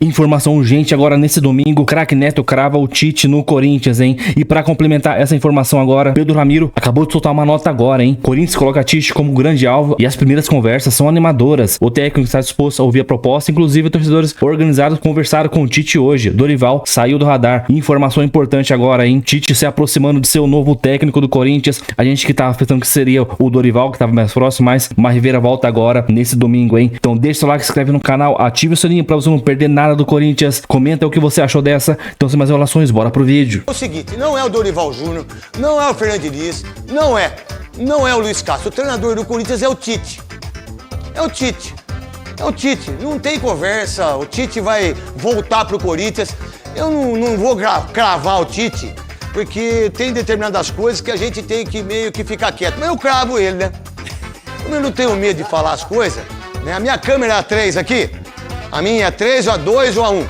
Informação urgente agora nesse domingo, craque Neto crava o Tite no Corinthians, hein? E pra complementar essa informação agora, Pedro Ramiro acabou de soltar uma nota agora, hein? Corinthians coloca Tite como grande alvo e as primeiras conversas são animadoras. O técnico está disposto a ouvir a proposta, inclusive torcedores organizados conversaram com o Tite hoje. Dorival saiu do radar. Informação importante agora, hein? Tite se aproximando de ser o novo técnico do Corinthians. A gente que tava pensando que seria o Dorival, que tava mais próximo, mas uma reviravolta agora nesse domingo, hein? Então deixa o like, se inscreve no canal, ative o sininho pra você não perder nada do Corinthians, comenta o que você achou dessa. Então sem mais enrolações, bora pro vídeo. É o seguinte, não é o Dorival Júnior, não é o Fernando Diniz, não é o Luiz Castro. O treinador do Corinthians é o Tite. É o Tite. É o Tite. Não tem conversa. O Tite vai voltar pro Corinthians. Eu não vou cravar o Tite, porque tem determinadas coisas que a gente tem que meio que ficar quieto. Mas eu cravo ele, né? Como eu não tenho medo de falar as coisas, né? A minha câmera é a 3 aqui. A minha é 3, ou a 2 ou a 1.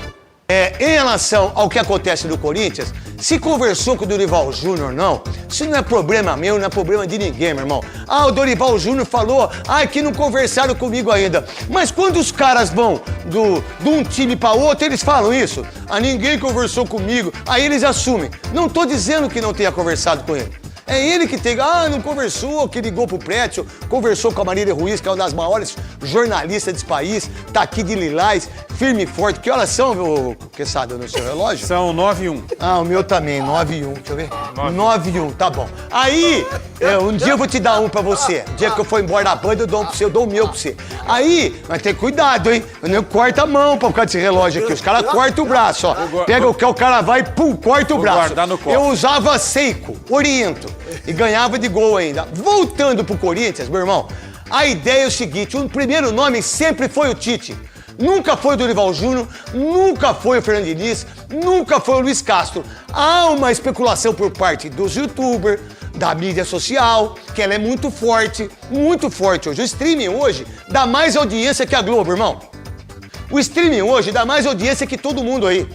Em relação ao que acontece no Corinthians, se conversou com o Dorival Júnior ou não, isso não é problema meu, não é problema de ninguém, meu irmão. Ah, o Dorival Júnior falou, que não conversaram comigo ainda. Mas quando os caras vão de um time para outro, eles falam isso. Ninguém conversou comigo. Aí eles assumem. Não tô dizendo que não tenha conversado com ele. É ele que tem, não conversou, que ligou pro Prétio, conversou com a Marília Ruiz, que é uma das maiores jornalistas desse país, tá aqui de Lilás, firme e forte. Que horas são, meu Quesada, no seu relógio? São 9 e 1. O meu também, 9 e 1, deixa eu ver. 9 e 1, tá bom. Aí, um dia eu vou te dar um pra você. O dia que eu for embora da banda, eu dou um pra você, eu dou o meu pra você. Aí, mas tem cuidado, hein? Eu corta a mão por causa desse relógio aqui. Os caras cortam o braço, ó. Pega o que o cara vai, pum, corta o braço. Eu usava Seiko, Oriento. E ganhava de gol ainda. Voltando pro Corinthians, meu irmão, a ideia é o seguinte, o primeiro nome sempre foi o Tite. Nunca foi o Dorival Júnior, nunca foi o Fernando Diniz, nunca foi o Luiz Castro. Há uma especulação por parte dos youtubers, da mídia social, que ela é muito forte hoje. O streaming hoje dá mais audiência que a Globo, irmão. O streaming hoje dá mais audiência que todo mundo aí.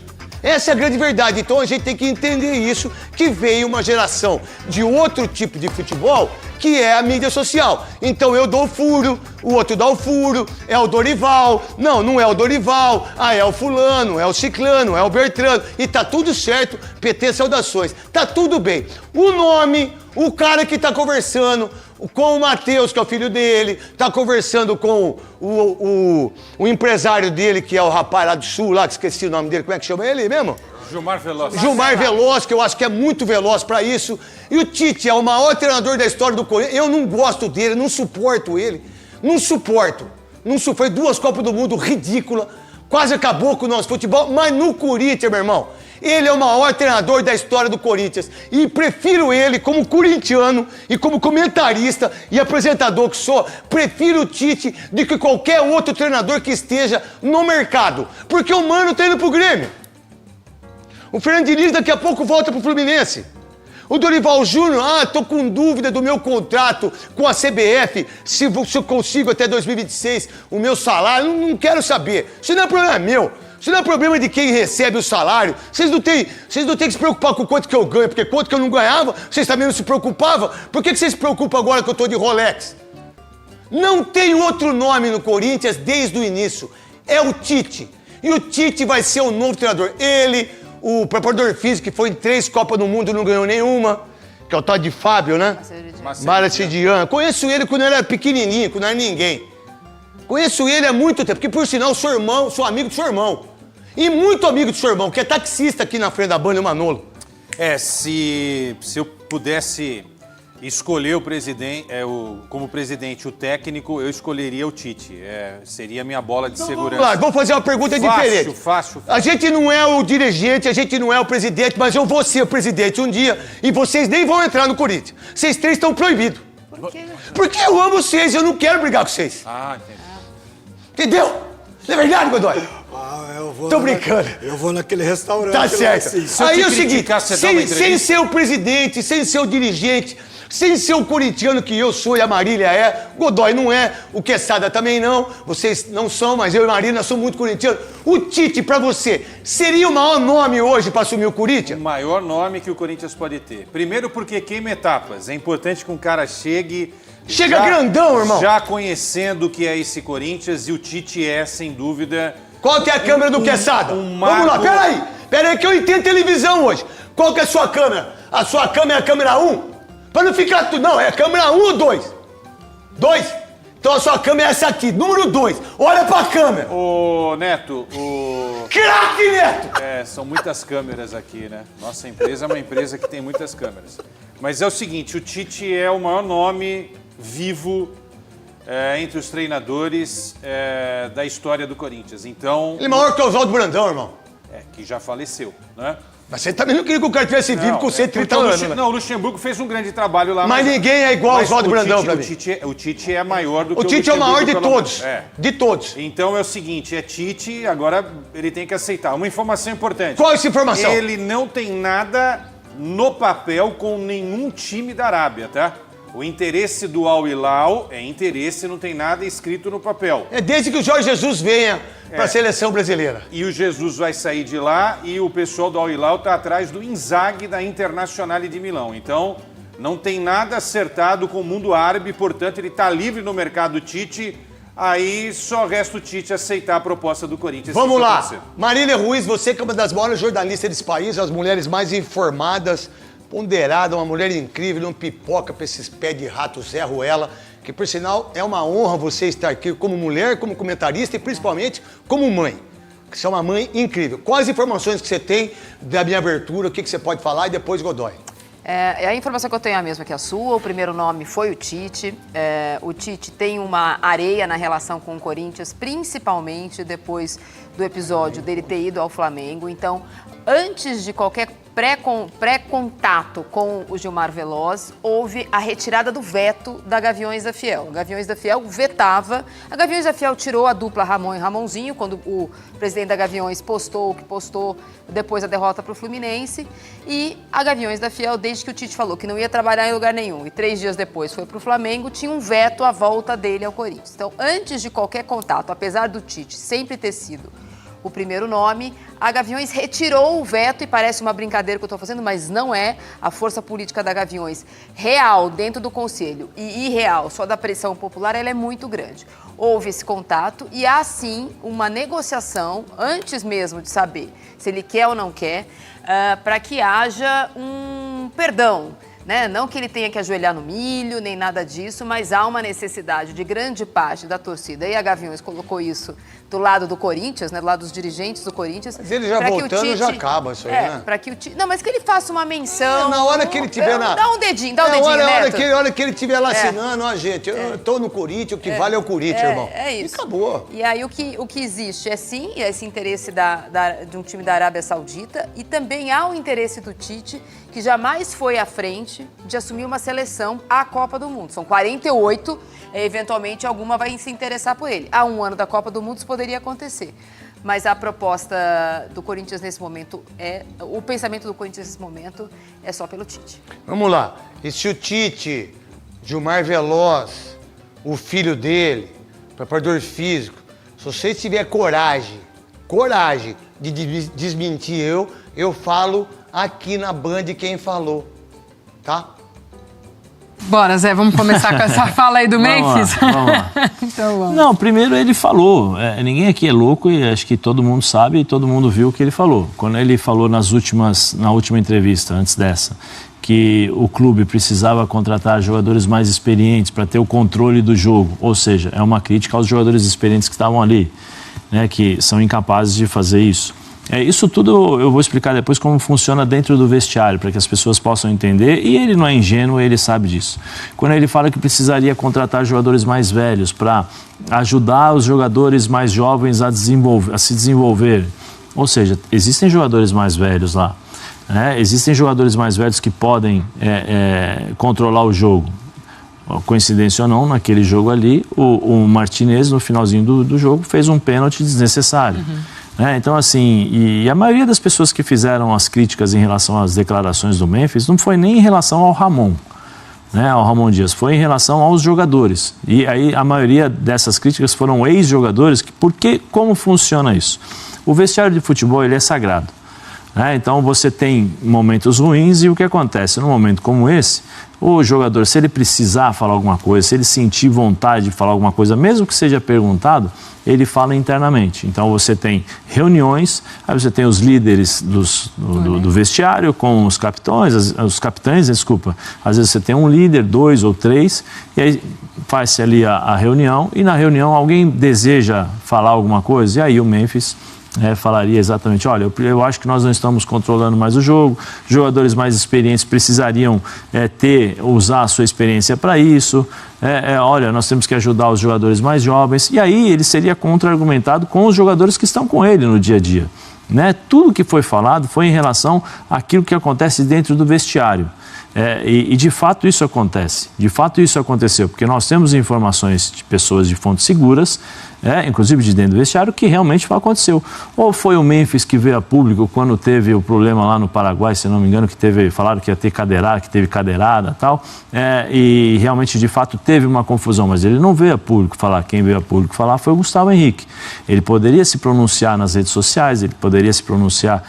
Essa é a grande verdade. Então a gente tem que entender isso, que veio uma geração de outro tipo de futebol, que é a mídia social. Então eu dou o furo, o outro dá o furo, é o Dorival. Não é o Dorival. É o fulano, é o ciclano, é o Bertrano. E tá tudo certo, PT saudações. Tá tudo bem. O nome, o cara que tá conversando com o Matheus, que é o filho dele, tá conversando com o empresário dele, que é o rapaz lá do Sul, lá, que esqueci o nome dele, como é que chama ele mesmo? Gilmar Veloz. Gilmar Veloz, que eu acho que é muito veloz pra isso. E o Tite é o maior treinador da história do Corinthians. Eu não gosto dele, não suporto ele. Não suporto. Foi 2 Copas do Mundo ridícula, quase acabou com o nosso futebol, mas no Corinthians, meu irmão, ele é o maior treinador da história do Corinthians. E prefiro ele como corintiano e como comentarista e apresentador que sou, prefiro o Tite do que qualquer outro treinador que esteja no mercado. Porque o Mano tá indo pro Grêmio. O Fernando Diniz daqui a pouco volta pro Fluminense. O Dorival Júnior, tô com dúvida do meu contrato com a CBF, se eu consigo até 2026 o meu salário, não quero saber. Isso não é problema meu. Isso não é problema de quem recebe o salário. Vocês não têm que se preocupar com quanto que eu ganho, porque quanto que eu não ganhava, vocês também não se preocupavam. Por que vocês se preocupam agora que eu tô de Rolex? Não tem outro nome no Corinthians desde o início. É o Tite. E o Tite vai ser o novo treinador. Ele, o preparador físico, que foi em 3 Copas do Mundo e não ganhou nenhuma, que é o tal de Fábio, né? Marcidiano. Conheço ele quando ele era pequenininho, quando não era ninguém. Conheço ele há muito tempo, porque por sinal sou amigo do seu irmão. E muito amigo do seu irmão, que é taxista aqui na frente da banda, o Manolo. Se eu pudesse escolher como presidente o técnico, eu escolheria o Tite. Seria a minha bola de segurança. Claro, vou fazer uma pergunta diferente. Fácil. A gente não é o dirigente, a gente não é o presidente, mas eu vou ser o presidente um dia e vocês nem vão entrar no Corinthians. Vocês 3 estão proibidos. Por quê? Porque eu amo vocês, eu não quero brigar com vocês. Entendi. Entendeu? Não é verdade, Godoy? Eu vou. Tô brincando. Eu vou naquele restaurante. Tá certo. Aí é o seguinte, sem ser o presidente, sem ser o dirigente, sem ser o corintiano que eu sou e a Marília é, Godoy não é, o Quesada também não, vocês não são, mas eu e a Marília nós somos muito corintianos. O Tite, pra você, seria o maior nome hoje pra assumir o Corinthians? O maior nome que o Corinthians pode ter. Primeiro porque queima etapas. É importante que um cara Chega grandão, irmão. Já conhecendo o que é esse Corinthians, e o Tite é, sem dúvida, Qual que é a câmera do Quesada? Vamos lá, peraí que eu entendo televisão hoje. Qual que é a sua câmera? A sua câmera é a câmera 1? Pra não ficar tudo, não, é a câmera 1 ou 2? 2? Então a sua câmera é essa aqui, número 2. Olha pra câmera. Ô, Neto, Craque, Neto! são muitas câmeras aqui, né? Nossa empresa é uma empresa que tem muitas câmeras. Mas é o seguinte, o Tite é o maior nome vivo entre os treinadores da história do Corinthians. Então... Ele é maior que o Oswaldo Brandão, irmão. Que já faleceu, né? Mas você também não queria que o cara tivesse vivo com 130 anos, né? Não, o Luxemburgo fez um grande trabalho lá. Mas ninguém é igual ao Oswaldo Brandão pra mim. O Tite é maior do que o Luxemburgo. O Tite é o maior de todos. De todos. Então é o seguinte, é Tite, agora ele tem que aceitar. Uma informação importante. Qual é essa informação? Ele não tem nada no papel com nenhum time da Arábia, tá? O interesse do Al Hilal é interesse, não tem nada escrito no papel. É desde que o Jorge Jesus venha para a seleção brasileira. E o Jesus vai sair de lá e o pessoal do Al Hilal está atrás do Inzaghi da Internazionale de Milão. Então, não tem nada acertado com o mundo árabe, portanto, ele está livre no mercado Tite. Aí só resta o Tite aceitar a proposta do Corinthians. Vamos lá. Marília Ruiz, você que é uma das maiores jornalistas desse país, as mulheres mais informadas, ponderada, uma mulher incrível, não pipoca pra esses pés de rato Zé Ruela, que por sinal é uma honra você estar aqui como mulher, como comentarista e principalmente como mãe. Você é uma mãe incrível. Quais informações que você tem da minha abertura, o que você pode falar e depois Godoy? A informação que eu tenho é a mesma que a sua. O primeiro nome foi o Tite. O Tite tem uma areia na relação com o Corinthians, principalmente depois do episódio dele ter ido ao Flamengo. Então, antes de qualquer pré-contato com o Gilmar Veloz, houve a retirada do veto da Gaviões da Fiel. A Gaviões da Fiel vetava. A Gaviões da Fiel tirou a dupla Ramon e Ramonzinho, quando o presidente da Gaviões postou o que postou depois da derrota para o Fluminense. E a Gaviões da Fiel, desde que o Tite falou que não ia trabalhar em lugar nenhum e 3 dias depois foi para o Flamengo, tinha um veto à volta dele ao Corinthians. Então, antes de qualquer contato, apesar do Tite sempre ter sido o primeiro nome, a Gaviões retirou o veto, e parece uma brincadeira que eu estou fazendo, mas não é. A força política da Gaviões, real dentro do Conselho e irreal só da pressão popular, ela é muito grande. Houve esse contato e há sim uma negociação, antes mesmo de saber se ele quer ou não quer, para que haja um perdão. Né? Não que ele tenha que ajoelhar no milho, nem nada disso, mas há uma necessidade de grande parte da torcida. E a Gaviões colocou isso do lado do Corinthians, né? Do lado dos dirigentes do Corinthians. Mas ele já voltando, Tite, já acaba isso aí, né? Para que o Tite... Não, mas que ele faça uma menção. Na hora que ele tiver na... Dá um dedinho, Neto. Na hora que ele estiver lá assinando, ó, gente, eu tô no Corinthians, o que vale é o Corinthians, irmão. É isso. E acabou. E aí o que existe é sim esse interesse de um time da Arábia Saudita, e também há o interesse do Tite, que jamais foi à frente de assumir uma seleção à Copa do Mundo. São 48, eventualmente alguma vai se interessar por ele. Há um ano da Copa do Mundo isso poderia acontecer. Mas a proposta do Corinthians nesse momento o pensamento do Corinthians nesse momento é só pelo Tite. Vamos lá. E se o Tite, Gilmar Veloz, o filho dele, preparador físico, se você tiver coragem de desmentir eu falo aqui na Band quem falou, tá? Bora, Zé, vamos começar com essa fala aí do Memphis? Vamos lá. Então, vamos. Não, primeiro ele falou, ninguém aqui é louco e acho que todo mundo sabe e todo mundo viu o que ele falou. Quando ele falou na última entrevista, antes dessa, que o clube precisava contratar jogadores mais experientes para ter o controle do jogo, ou seja, é uma crítica aos jogadores experientes que estavam ali, né, que são incapazes de fazer isso. Isso tudo eu vou explicar depois como funciona dentro do vestiário, para que as pessoas possam entender, e ele não é ingênuo, ele sabe disso. Quando ele fala que precisaria contratar jogadores mais velhos para ajudar os jogadores mais jovens a se desenvolver, ou seja, existem jogadores mais velhos lá, né? Existem jogadores mais velhos que podem controlar o jogo. Coincidência ou não, naquele jogo ali, o Martinez, no finalzinho do jogo, fez um pênalti desnecessário. Então, assim, e a maioria das pessoas que fizeram as críticas em relação às declarações do Memphis não foi nem em relação ao Ramon, né, ao Ramon Dias, foi em relação aos jogadores. E aí a maioria dessas críticas foram ex-jogadores, porque como funciona isso? O vestiário de futebol, ele é sagrado. né? Então você tem momentos ruins e o que acontece? Num momento como esse, o jogador, se ele precisar falar alguma coisa, se ele sentir vontade de falar alguma coisa, mesmo que seja perguntado, ele fala internamente. Então você tem reuniões, aí você tem os líderes do vestiário com os capitães, desculpa. Às vezes você tem um líder, 2 ou 3, e aí faz-se ali a reunião, e na reunião alguém deseja falar alguma coisa, e aí o Memphis falaria exatamente, olha, eu acho que nós não estamos controlando mais o jogo, jogadores mais experientes precisariam usar a sua experiência para isso, olha, nós temos que ajudar os jogadores mais jovens, e aí ele seria contra-argumentado com os jogadores que estão com ele no dia a dia, né? Tudo que foi falado foi em relação àquilo que acontece dentro do vestiário. E de fato isso acontece, de fato isso aconteceu, porque nós temos informações de pessoas de fontes seguras, inclusive de dentro do vestiário, que realmente aconteceu. Ou foi o Memphis que veio a público quando teve o problema lá no Paraguai, se não me engano, falaram que ia ter cadeirada, que teve cadeirada e tal, e realmente de fato teve uma confusão, mas ele não veio a público falar, quem veio a público falar foi o Gustavo Henrique. Ele poderia se pronunciar nas redes sociais, ele poderia se pronunciar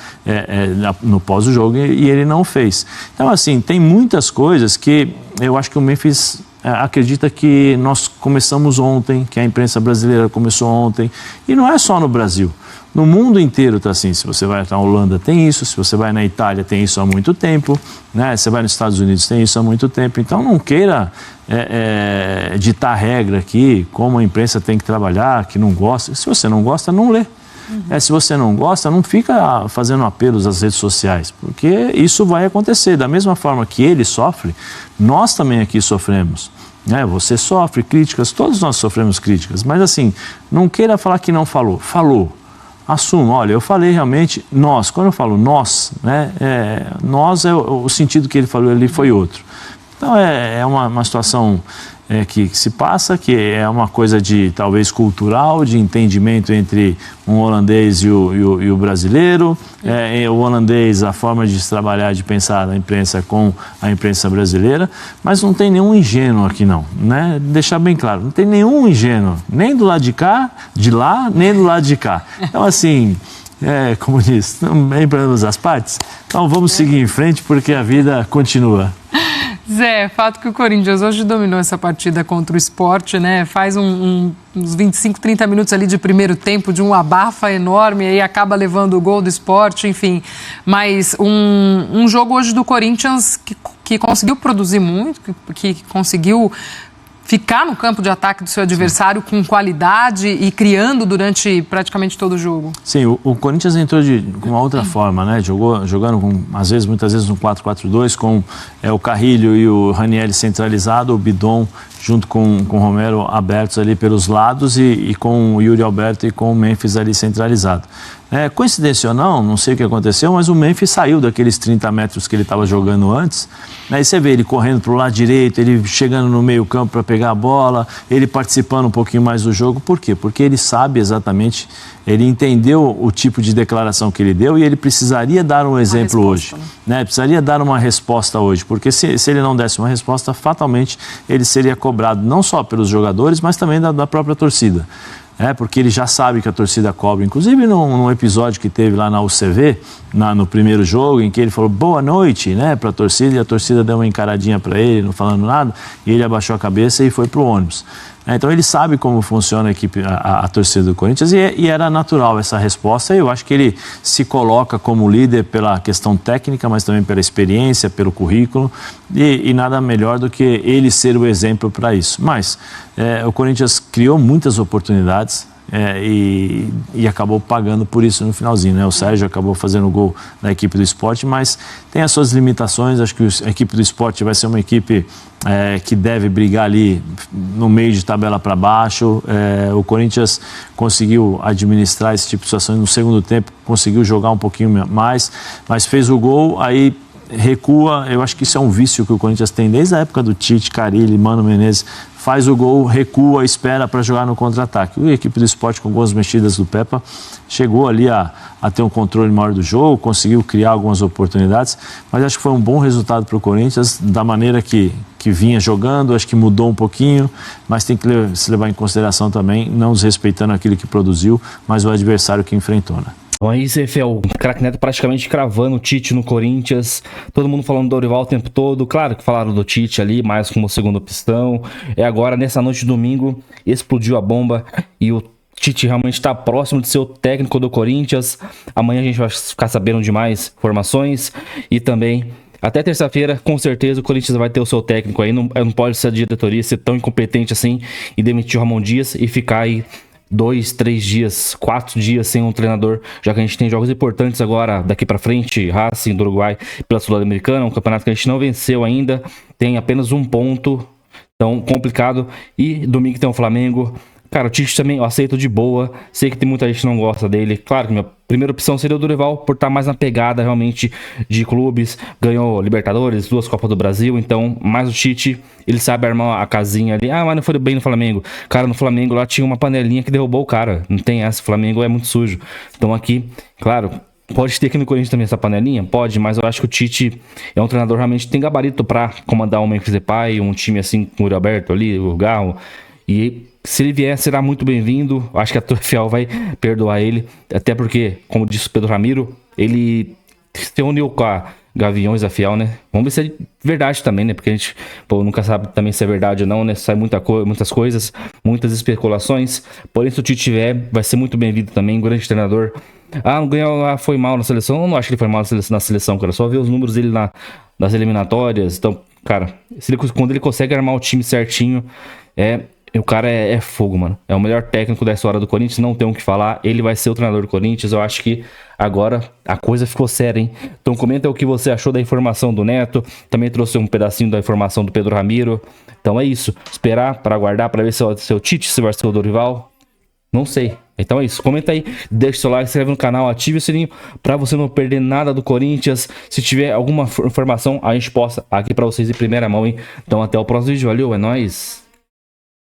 no pós-jogo e ele não fez. Então assim, tem muitas coisas que eu acho que o Memphis acredita que nós começamos ontem, que a imprensa brasileira começou ontem, e não é só no Brasil. No mundo inteiro está assim. Se você vai na Holanda tem isso, se você vai na Itália tem isso há muito tempo, né? Você vai nos Estados Unidos tem isso há muito tempo. Então não queira ditar regra aqui, como a imprensa tem que trabalhar, que não gosta. Se você não gosta, não lê. Se você não gosta, não fica fazendo apelos às redes sociais, porque isso vai acontecer. Da mesma forma que ele sofre, nós também aqui sofremos. Você sofre críticas, todos nós sofremos críticas, mas assim, não queira falar que não falou. Falou. Assuma, olha, eu falei realmente nós. Quando eu falo nós, nós o sentido que ele falou ali foi outro. Então é uma situação que se passa, que é uma coisa de talvez cultural, de entendimento entre um holandês e o brasileiro. O holandês, a forma de se trabalhar, de pensar a imprensa com a imprensa brasileira, mas não tem nenhum ingênuo aqui não, né? Deixar bem claro, não tem nenhum ingênuo, nem do lado de cá, de lá, nem do lado de cá. Então assim, como diz, bem para ambas as partes. Então vamos seguir em frente porque a vida continua. Zé, fato que o Corinthians hoje dominou essa partida contra o Sport, né? Faz uns 25, 30 minutos ali de primeiro tempo, de um abafa enorme, e aí acaba levando o gol do Sport, enfim. Mas um jogo hoje do Corinthians que conseguiu produzir muito, que conseguiu ficar no campo de ataque do seu adversário com qualidade e criando durante praticamente todo o jogo. Sim, o Corinthians entrou com uma outra forma, né? Jogando muitas vezes no 4-4-2 com o Carrilho e o Ranieri centralizado, o Bidon junto com o Romero abertos ali pelos lados e com o Yuri Alberto e com o Memphis ali centralizado. Coincidência ou não sei o que aconteceu, mas o Memphis saiu daqueles 30 metros que ele estava jogando antes. Aí você vê ele correndo para o lado direito, ele chegando no meio campo para pegar a bola, ele participando um pouquinho mais do jogo. Por quê? Porque ele sabe exatamente, ele entendeu o tipo de declaração que ele deu e ele precisaria dar um exemplo hoje. Né? Precisaria dar uma resposta hoje, porque se ele não desse uma resposta, fatalmente ele seria cobrado não só pelos jogadores, mas também da própria torcida. Porque ele já sabe que a torcida cobra. Inclusive num episódio que teve lá na UCV, no primeiro jogo, em que ele falou boa noite, né, para a torcida, e a torcida deu uma encaradinha para ele, não falando nada, e ele abaixou a cabeça e foi para o ônibus. Então ele sabe como funciona a torcida do Corinthians e era natural essa resposta. Eu acho que ele se coloca como líder pela questão técnica, mas também pela experiência, pelo currículo, e nada melhor do que ele ser o exemplo para isso. Mas o Corinthians criou muitas oportunidades. E acabou pagando por isso no finalzinho, né? O Sérgio acabou fazendo o gol da equipe do Sport, mas tem as suas limitações. Acho que a equipe do Sport vai ser uma equipe que deve brigar ali no meio de tabela para baixo. O Corinthians conseguiu administrar esse tipo de situação no segundo tempo, conseguiu jogar um pouquinho mais, mas fez o gol, aí recua. Eu acho que isso é um vício que o Corinthians tem desde a época do Tite, Carille, Mano Menezes. Faz o gol, recua, espera para jogar no contra-ataque. A equipe do Sport, com algumas mexidas do Pepa, chegou ali a ter um controle maior do jogo, conseguiu criar algumas oportunidades, mas acho que foi um bom resultado para o Corinthians, da maneira que vinha jogando. Acho que mudou um pouquinho, mas tem que se levar em consideração também, não desrespeitando aquilo que produziu, mas o adversário que enfrentou, né? Bom, aí, Zefel, o craque Neto praticamente cravando o Tite no Corinthians. Todo mundo falando do Dorival o tempo todo. Claro que falaram do Tite ali, mais como segunda opção. Agora, nessa noite de domingo, explodiu a bomba e o Tite realmente está próximo de ser o técnico do Corinthians. Amanhã a gente vai ficar sabendo de mais informações. E também, até terça-feira, com certeza, o Corinthians vai ter o seu técnico aí. Não pode ser a diretoria ser tão incompetente assim e demitir o Ramon Dias e ficar aí 2, 3 dias, 4 dias sem um treinador, já que a gente tem jogos importantes agora daqui pra frente, Racing do Uruguai pela Sul-Americana, um campeonato que a gente não venceu ainda, tem apenas 1 ponto, então complicado, e domingo tem o Flamengo. Cara, o Tite também eu aceito de boa, sei que tem muita gente que não gosta dele, claro que minha primeira opção seria o Dorival, por estar mais na pegada realmente de clubes, ganhou Libertadores, 2 Copas do Brasil, então, mais o Tite, ele sabe armar a casinha ali, mas não foi bem no Flamengo, cara, no Flamengo lá tinha uma panelinha que derrubou o cara, não tem essa, o Flamengo é muito sujo, então aqui, claro, pode ter aqui no Corinthians também essa panelinha? Pode, mas eu acho que o Tite é um treinador realmente que tem gabarito pra comandar um Memphis Depay, um time assim com o Alberto ali, o Garro, e se ele vier, será muito bem-vindo. Acho que a torcida fiel vai perdoar ele. Até porque, como disse o Pedro Ramiro, ele se uniu com a Gaviões da Fiel, né? Vamos ver se é verdade também, né? Porque a gente nunca sabe também se é verdade ou não, né? Sai muitas coisas, muitas especulações. Porém, se o Tite tiver, vai ser muito bem-vindo também. Um grande treinador. Não ganhou, foi mal na seleção. Eu não acho que ele foi mal na seleção, cara. Só ver os números dele nas eliminatórias. Então, cara, quando ele consegue armar o time certinho, o cara é fogo, mano. É o melhor técnico da história do Corinthians, não tem o que falar. Ele vai ser o treinador do Corinthians. Eu acho que agora a coisa ficou séria, hein? Então comenta o que você achou da informação do Neto. Também trouxe um pedacinho da informação do Pedro Ramiro. Então é isso. Esperar para aguardar para ver se é o Tite, se vai ser o Dorival. Não sei. Então é isso. Comenta aí, deixa o seu like, se inscreve no canal, ative o sininho para você não perder nada do Corinthians. Se tiver alguma informação, a gente posta aqui para vocês em primeira mão, hein? Então até o próximo vídeo. Valeu, é nóis.